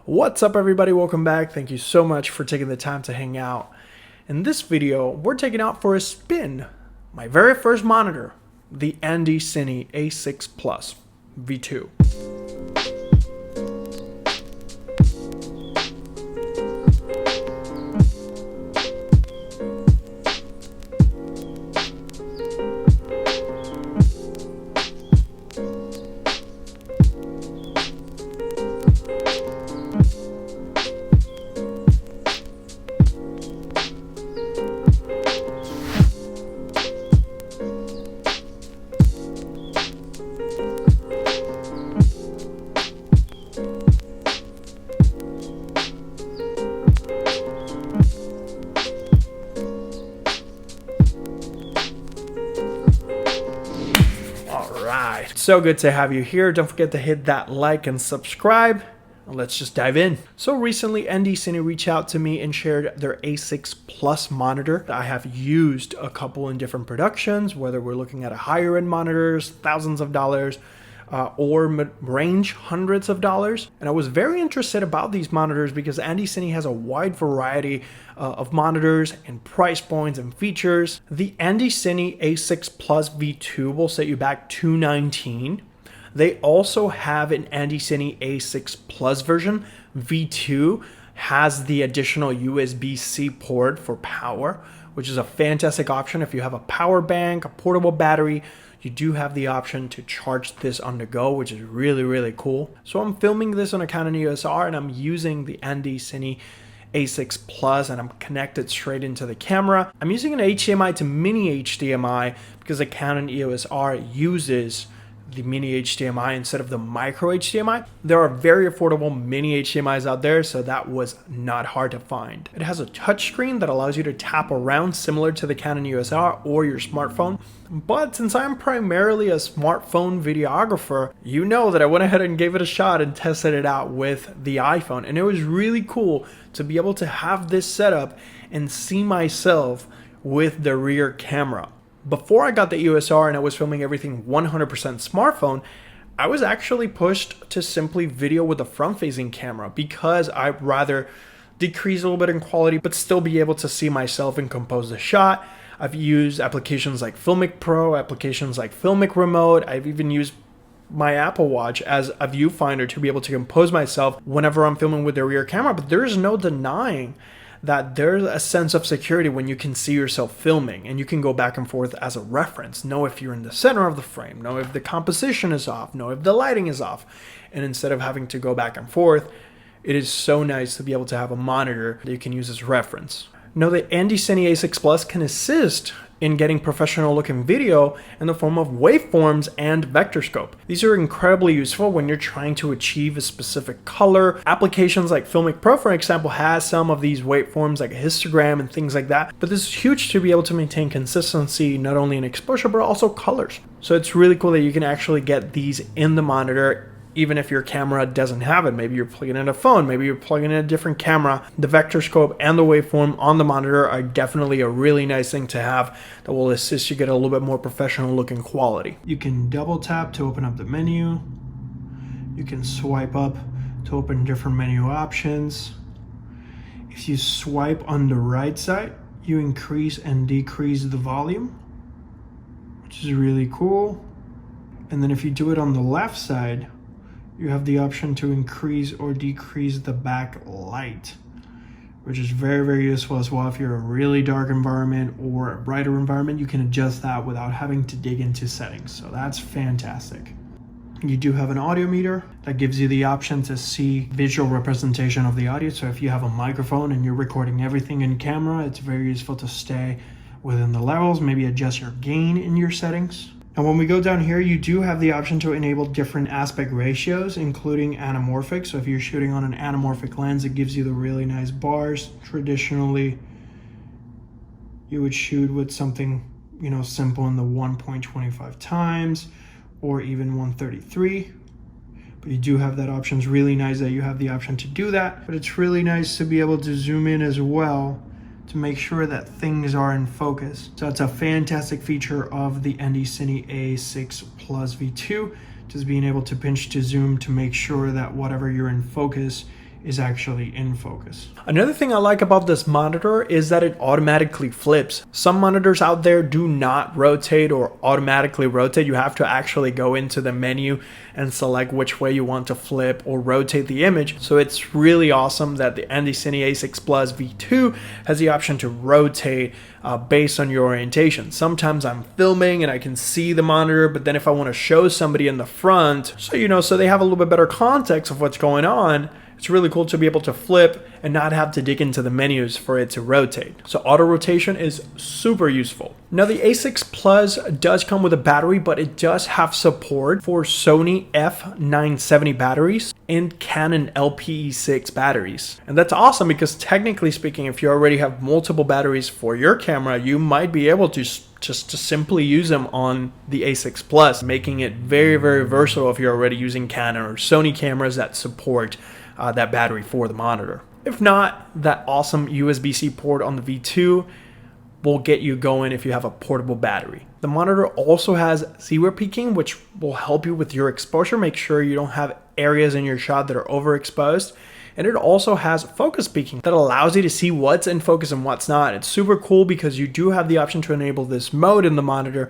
What's up everybody, welcome back. Thank you so much for taking the time to hang out. In this video, we're taking out for a spin my very first monitor, the Andycine A6 Plus V2. Alright, so good to have you here. Don't forget to hit that like and subscribe. Let's just dive in. So recently, Andycine reached out to me and shared their A6 Plus monitor. I have used a couple in different productions, whether we're looking at a higher end monitors, thousands of dollars, or mid-range hundreds of dollars. And I was very interested about these monitors because Andycine has a wide variety of monitors and price points and features. The Andycine A6 Plus V2 will set you back $219. They also have an Andycine A6 Plus version. V2 has the additional USB-C port for power, which is a fantastic option. If you have a power bank, a portable battery, you do have the option to charge this on the go, which is really cool. So I'm filming this on a Canon EOS R and I'm using the Andycine A6 Plus and I'm connected straight into the camera. I'm using an HDMI to mini HDMI because the Canon EOS R uses the mini HDMI instead of the micro HDMI. There are very affordable mini HDMIs out there, so that was not hard to find. It has a touchscreen that allows you to tap around similar to the Canon EOS R or your smartphone. But since I'm primarily a smartphone videographer, you know that I went ahead and gave it a shot and tested it out with the iPhone. And it was really cool to be able to have this setup and see myself with the rear camera. Before I got the EOS R and I was filming everything 100% smartphone, I was actually pushed to simply video with a front-facing camera because I'd rather decrease a little bit in quality but still be able to see myself and compose the shot. I've used applications like Filmic Pro, applications like Filmic Remote. I've even used my Apple Watch as a viewfinder to be able to compose myself whenever I'm filming with the rear camera, but there is no denying that there's a sense of security when you can see yourself filming and you can go back and forth as a reference, know if you're in the center of the frame, know if the composition is off, know if the lighting is off. And instead of having to go back and forth, it is so nice to be able to have a monitor that you can use as reference. Know that Andycine A6 Plus can assist in getting professional looking video in the form of waveforms and vector scope. These are incredibly useful when you're trying to achieve a specific color. Applications like Filmic Pro, for example, has some of these waveforms like a histogram and things like that. But this is huge to be able to maintain consistency, not only in exposure, but also colors. So it's really cool that you can actually get these in the monitor even if your camera doesn't have it. Maybe you're plugging in a phone, maybe you're plugging in a different camera. The vector scope and the waveform on the monitor are definitely a really nice thing to have that will assist you get a little bit more professional looking quality. You can double tap to open up the menu. You can swipe up to open different menu options. If you swipe on the right side, you increase and decrease the volume, which is really cool. And then if you do it on the left side, you have the option to increase or decrease the backlight, which is very useful as well. If you're a really dark environment or a brighter environment, you can adjust that without having to dig into settings. So that's fantastic. You do have an audio meter that gives you the option to see visual representation of the audio. So if you have a microphone and you're recording everything in camera, it's very useful to stay within the levels, maybe adjust your gain in your settings. And when we go down here, you do have the option to enable different aspect ratios, including anamorphic. So if you're shooting on an anamorphic lens, it gives you the really nice bars. Traditionally, you would shoot with something, simple in the 1.25 times or even 133. But you do have that option. It's really nice that you have the option to do that. But it's really nice to be able to zoom in as well to make sure that things are in focus. So it's a fantastic feature of the Andycine A6 Plus V2, just being able to pinch to zoom to make sure that whatever you're in focus is actually in focus. Another thing I like about this monitor is that it automatically flips. Some monitors out there do not rotate or automatically rotate. You have to actually go into the menu and select which way you want to flip or rotate the image. So it's really awesome that the Andycine A6 Plus V2 has the option to rotate based on your orientation. Sometimes I'm filming and I can see the monitor, but then if I want to show somebody in the front, so they have a little bit better context of what's going on, it's really cool to be able to flip and not have to dig into the menus for it to rotate. So auto rotation is super useful. Now the A6 Plus does come with a battery, but it does have support for Sony F970 batteries and Canon LPE6 batteries. And that's awesome because technically speaking, if you already have multiple batteries for your camera, you might be able to just to simply use them on the A6 Plus, making it very, very versatile if you're already using Canon or Sony cameras that support that battery for the monitor. If not, that awesome USB-C port on the V2 will get you going if you have a portable battery. The monitor also has zero peaking, which will help you with your exposure. Make sure you don't have areas in your shot that are overexposed. And it also has focus peaking that allows you to see what's in focus and what's not. It's super cool because you do have the option to enable this mode in the monitor.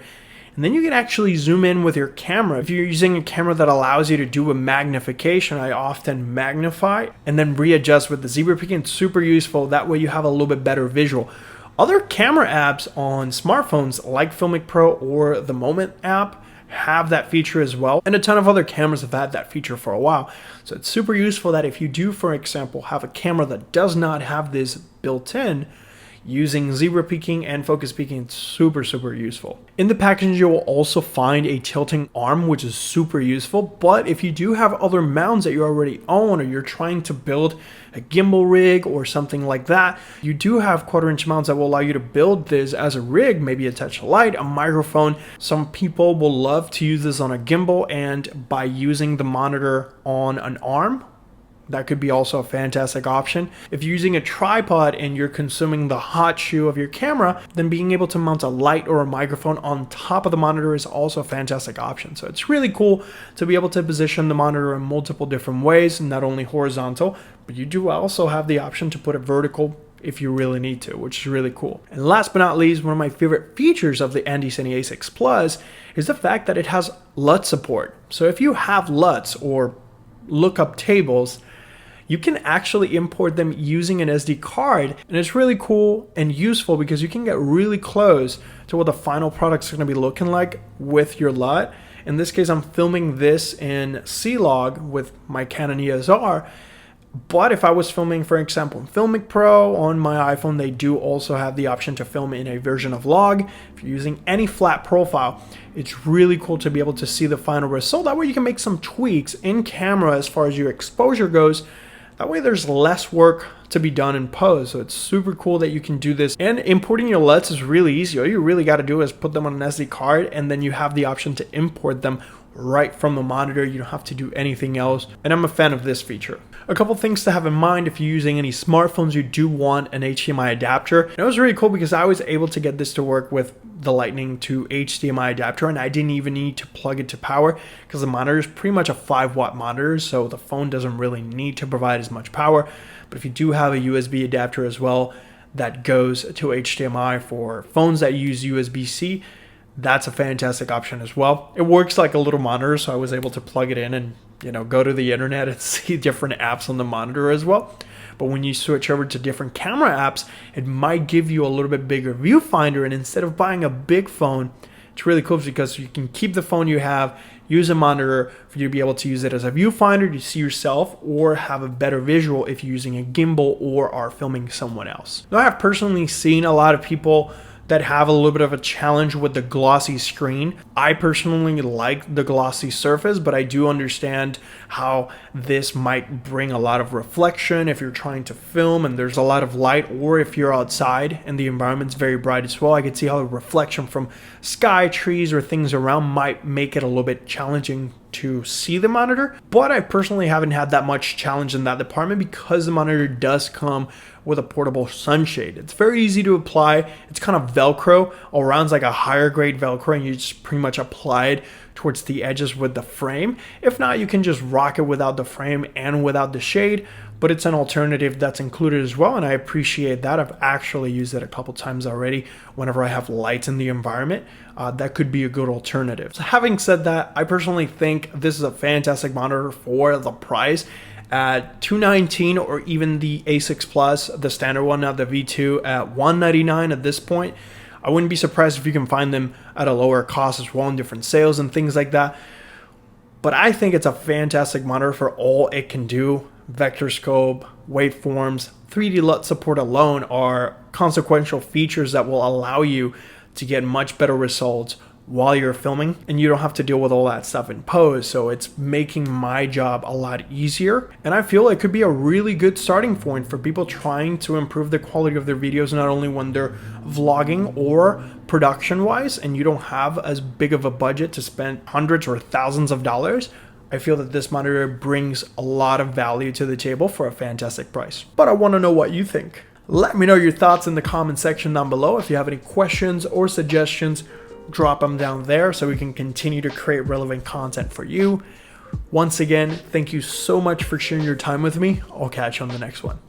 And then you can actually zoom in with your camera. If you're using a camera that allows you to do a magnification, I often magnify and then readjust with the zero peaking. It's super useful. That way you have a little bit better visual. Other camera apps on smartphones like Filmic Pro or the Moment app have that feature as well. And a ton of other cameras have had that feature for a while. So it's super useful that if you do, for example, have a camera that does not have this built in, using zero peaking and focus peaking, it's super, super useful. In the package, you will also find a tilting arm, which is super useful. But if you do have other mounts that you already own, or you're trying to build a gimbal rig or something like that, you do have 1/4" mounts that will allow you to build this as a rig, maybe attach a light, a microphone. Some people will love to use this on a gimbal, and by using the monitor on an arm, that could be also a fantastic option. If you're using a tripod and you're consuming the hot shoe of your camera, then being able to mount a light or a microphone on top of the monitor is also a fantastic option. So it's really cool to be able to position the monitor in multiple different ways, not only horizontal, but you do also have the option to put it vertical if you really need to, which is really cool. And last but not least, one of my favorite features of the Andycine A6 Plus is the fact that it has LUT support. So if you have LUTs or lookup tables, you can actually import them using an SD card, and it's really cool and useful because you can get really close to what the final product's going to be looking like with your LUT. In this case, I'm filming this in C-Log with my Canon EOS R, but if I was filming, for example, in Filmic Pro on my iPhone, they do also have the option to film in a version of log. If you're using any flat profile, it's really cool to be able to see the final result. That way you can make some tweaks in camera as far as your exposure goes. That way there's less work to be done in post. So it's super cool that you can do this. And importing your LUTs is really easy. All you really got to do is put them on an SD card, and then you have the option to import them right from the monitor. You don't have to do anything else. And I'm a fan of this feature. A couple things to have in mind: if you're using any smartphones, you do want an HDMI adapter. And it was really cool because I was able to get this to work with the Lightning to HDMI adapter, and I didn't even need to plug it to power because the monitor is pretty much a 5-watt monitor, so the phone doesn't really need to provide as much power. But if you do have a USB adapter as well that goes to HDMI for phones that use USB-C, that's a fantastic option as well. It works like a little monitor, so I was able to plug it in and go to the internet and see different apps on the monitor as well. But when you switch over to different camera apps, it might give you a little bit bigger viewfinder, and instead of buying a big phone, it's really cool because you can keep the phone you have, use a monitor for you to be able to use it as a viewfinder to see yourself, or have a better visual if you're using a gimbal or are filming someone else. Now, I have personally seen a lot of people that have a little bit of a challenge with the glossy screen. I personally like the glossy surface, but I do understand how this might bring a lot of reflection if you're trying to film and there's a lot of light, or if you're outside and the environment's very bright as well. I can see how the reflection from sky, trees, or things around might make it a little bit challenging to see the monitor, but I personally haven't had that much challenge in that department because the monitor does come with a portable sunshade. It's very easy to apply. It's kind of Velcro around, it's like a higher grade Velcro, and you just pretty much apply it towards the edges with the frame. If not, you can just rock it without the frame and without the shade. but it's an alternative that's included as well, and I appreciate that. I've actually used it a couple times already whenever I have lights in the environment. That could be a good alternative. So having said that, I personally think this is a fantastic monitor for the price. At $219, or even the A6 Plus, the standard one, now the V2 at $199 at this point. I wouldn't be surprised if you can find them at a lower cost as well in different sales and things like that. But I think it's a fantastic monitor for all it can do. Vector scope, waveforms, 3D LUT support alone are consequential features that will allow you to get much better results while you're filming, and you don't have to deal with all that stuff in post. So it's making my job a lot easier, and I feel it could be a really good starting point for people trying to improve the quality of their videos, not only when they're vlogging or production wise and you don't have as big of a budget to spend hundreds or thousands of dollars. I feel that this monitor brings a lot of value to the table for a fantastic price. But I want to know what you think. Let me know your thoughts in the comment section down below. If you have any questions or suggestions, drop them down there so we can continue to create relevant content for you. Once again, thank you so much for sharing your time with me. I'll catch you on the next one.